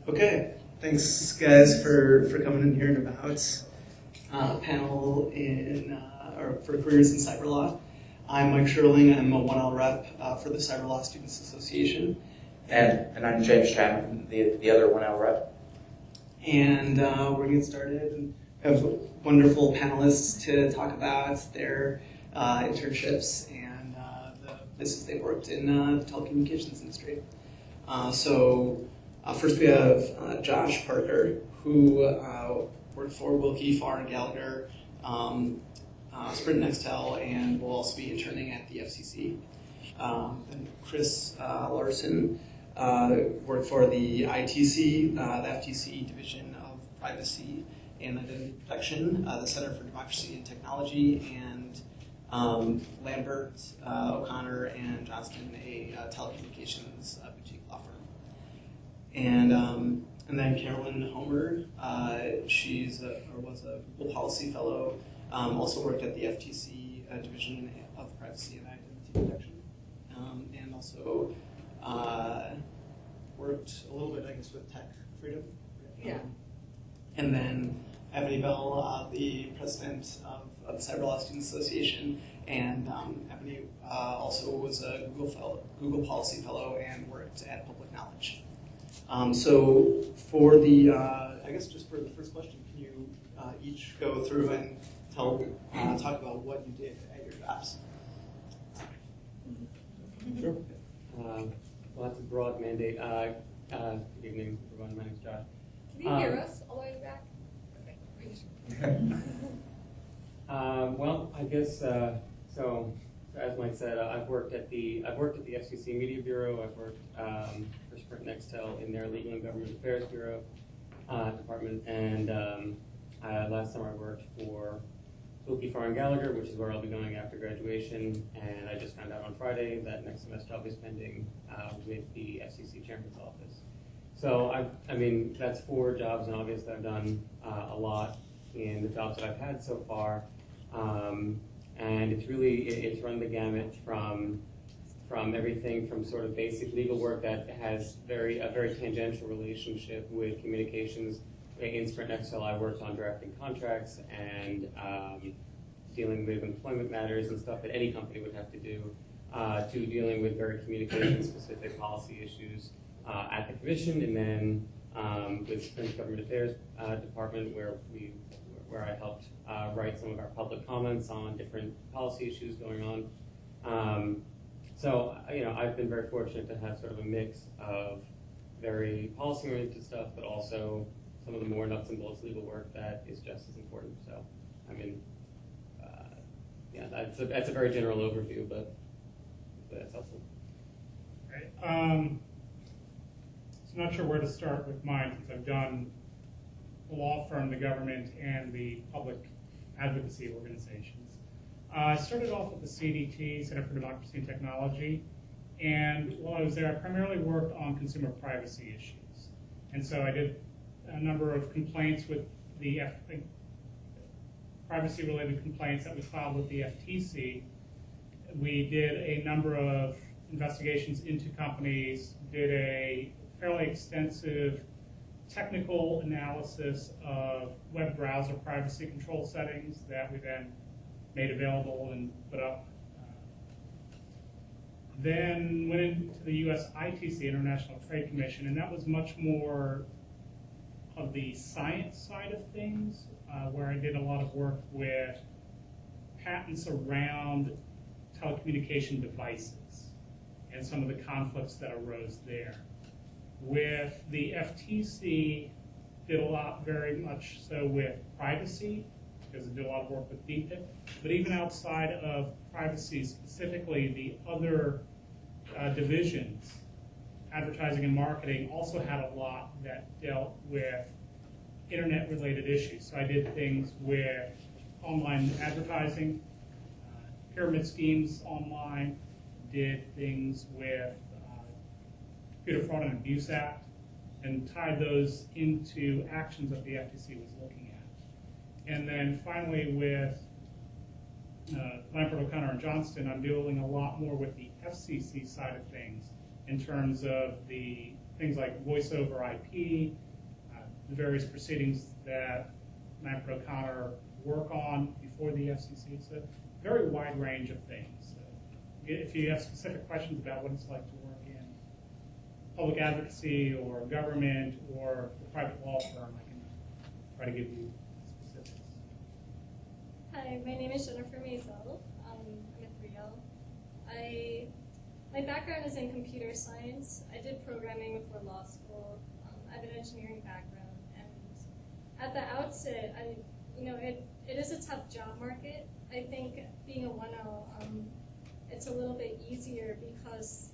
Okay, thanks guys for coming and hearing about a panel or for careers in Cyberlaw. I'm Mike Sherling. I'm a 1L rep for the Cyberlaw Students Association. And I'm James Chapman, the other 1L rep. And we're going to get started and have wonderful panelists to talk about their internships and the places they worked in the telecommunications industry. First we have Josh Parker, who worked for Wilkie, Farr & Gallagher, Sprint and Nextel, and will also be interning at the FCC. And Chris Larson worked for the ITC, the FTC Division of Privacy and Identity Protection, the Center for Democracy and Technology, and Lambert, O'Connor, and Johnston, a telecommunications boutique law firm. And then Carolyn Homer, was a Google Policy Fellow, also worked at the FTC Division of Privacy and Identity Protection, and also worked a little bit, I guess, with Tech Freedom. Yeah. And then Ebony Bell, the president of the Cyberlaw Students Association, and Ebony also was a Google Policy Fellow and worked at Public Knowledge. So for the, I guess just for the first question, can you each go through and talk about what you did at your jobs? Sure. Well, that's a broad mandate. Good evening, everyone. My name's Josh. Can you hear us all the way back? Okay, great. Well, I guess so. As Mike said, I've worked at the FCC Media Bureau. I've worked for Sprint Nextel in their Legal and Government Affairs Bureau department, and last summer I worked for Wilkie, Farr & Gallagher, which is where I'll be going after graduation. And I just found out on Friday that next semester I'll be spending with the FCC Chairman's office. So I mean, that's 4 jobs, and obviously I've done a lot in the jobs that I've had so far. And it's run the gamut from everything from sort of basic legal work that has a very tangential relationship with communications. In Sprint Nextel, I worked on drafting contracts and dealing with employment matters and stuff that any company would have to do, to dealing with very communication-specific policy issues at the commission, and then with Sprint's Government Affairs department, where I helped write some of our public comments on different policy issues going on. So I've been very fortunate to have sort of a mix of very policy-oriented stuff, but also some of the more nuts and bolts legal work that is just as important. So, I mean, yeah, that's a very general overview, but that's helpful. Right. So I'm not sure where to start with mine, since I've done the law firm, the government, and the public advocacy organizations. I started off with the CDT, Center for Democracy and Technology, and while I was there, I primarily worked on consumer privacy issues. And so I did a number of complaints with the privacy-related complaints that we filed with the FTC. We did a number of investigations into companies, did a fairly extensive technical analysis of web browser privacy control settings that we then made available and put up. Then went into the US ITC, International Trade Commission, and that was much more of the science side of things, where I did a lot of work with patents around telecommunication devices and some of the conflicts that arose there. With the FTC, did a lot very much so with privacy, because I did a lot of work with DPIP, but even outside of privacy specifically, the other divisions, advertising and marketing, also had a lot that dealt with internet-related issues. So I did things with online advertising, pyramid schemes online, did things with Computer Fraud and Abuse Act, and tied those into actions that the FTC was looking at. And then finally with Lambert, O'Connor, and Johnston, I'm dealing a lot more with the FCC side of things in terms of the things like voice over IP, the various proceedings that Manfred O'Connor work on before the FCC. It's a very wide range of things. If you have specific questions about what it's like to work in public advocacy or government or the private law firm, I can try to give you specifics. Hi, my name is Jennifer Maisel. I'm a 3L. My background is in computer science. I did programming before law school. I have an engineering background, and at the outset, it is a tough job market. I think being a 1L, it's a little bit easier because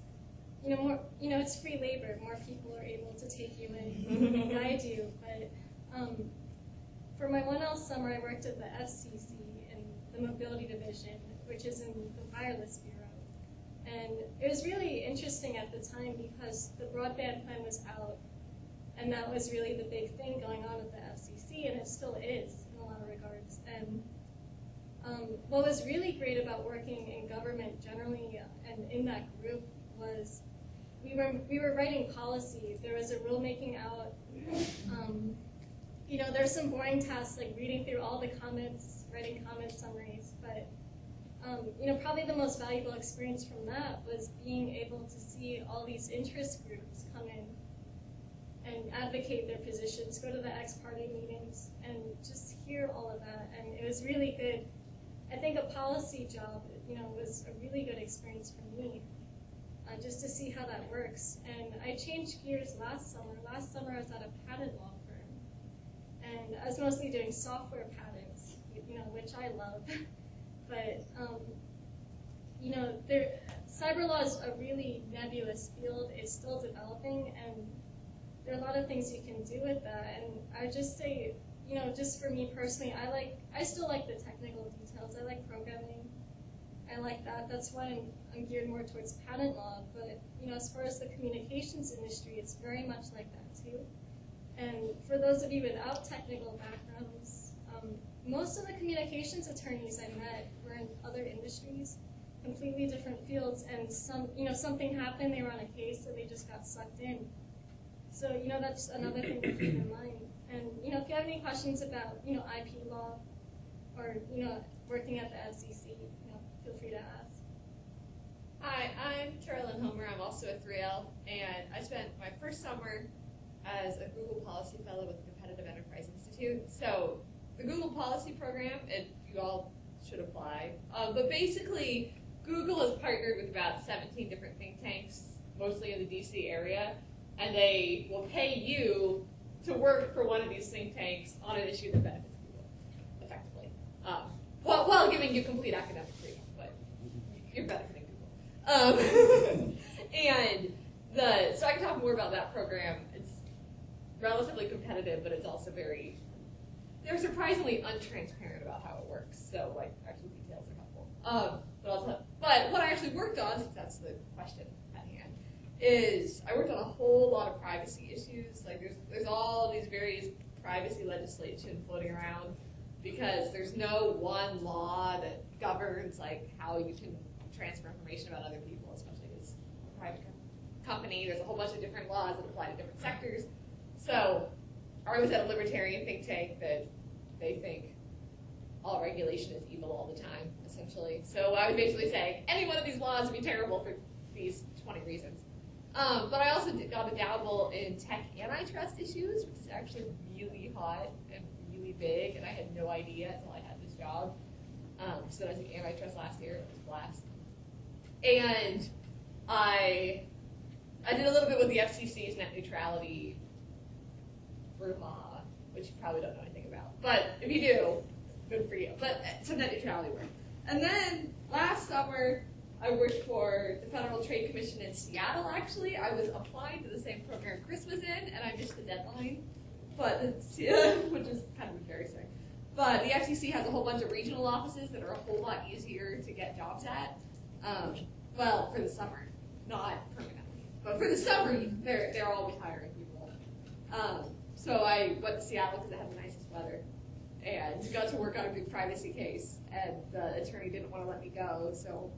it's free labor. More people are able to take you and guide you. But for my 1L summer, I worked at the FCC in the mobility division, which is in the wireless bureau. And it was really interesting at the time because the broadband plan was out, and that was really the big thing going on at the FCC, and it still is in a lot of regards. And what was really great about working in government generally and in that group was we were writing policy. There was a rulemaking out. There's some boring tasks like reading through all the comments, writing comment summaries, but probably the most valuable experience from that was being able to see all these interest groups come in and advocate their positions, go to the ex-parte meetings, and just hear all of that. And it was really good. I think a policy job, was a really good experience for me, just to see how that works. And I changed gears last summer. Last summer I was at a patent law firm, and I was mostly doing software patents, which I love. But Cyberlaw is a really nebulous field. It's still developing, and there are a lot of things you can do with that. And I would just say, just for me personally, I still like the technical details. I like programming. I like that. That's why I'm geared more towards patent law. But as far as the communications industry, it's very much like that too. And for those of you without technical backgrounds, most of the communications attorneys I met were in other industries, completely different fields, and something happened, they were on a case, and they just got sucked in. So, that's another thing to keep in mind. And, if you have any questions about, IP law or, working at the FCC, feel free to ask. Hi, I'm Carolyn Homer. I'm also a 3L, and I spent my first summer as a Google Policy Fellow with the Competitive Enterprise Institute. So the Google Policy Program, you all should apply. But basically, Google has partnered with about 17 different think tanks, mostly in the DC area, and they will pay you to work for one of these think tanks on an issue that benefits Google, effectively. While giving you complete academic freedom, but you're benefiting Google. So I can talk more about that program. It's relatively competitive, but it's also they're surprisingly untransparent about how it works. So, actual details are helpful. But what I actually worked on, since that's the question at hand, is I worked on a whole lot of privacy issues. There's all these various privacy legislation floating around because there's no one law that governs how you can transfer information about other people, especially as a private company. There's a whole bunch of different laws that apply to different sectors. So I was at a libertarian think tank that they think all regulation is evil all the time, essentially. So I would basically say any one of these laws would be terrible for these 20 reasons. But I also got to dabble in tech antitrust issues, which is actually really hot and really big, and I had no idea until I had this job. So I took antitrust last year. It was a blast. And I did a little bit with the FCC's net neutrality brouhaha, which you probably don't know anything about. But if you do, good for you. But some net neutrality work. And then last summer, I worked for the Federal Trade Commission in Seattle, actually. I was applying to the same program Chris was in, and I missed the deadline, which is kind of embarrassing. But the FCC has a whole bunch of regional offices that are a whole lot easier to get jobs at. Well, for the summer, not permanently. But for the summer, they're always hiring people. So I went to Seattle because it had the nicest weather and got to work on a big privacy case. And the attorney didn't want to let me go, so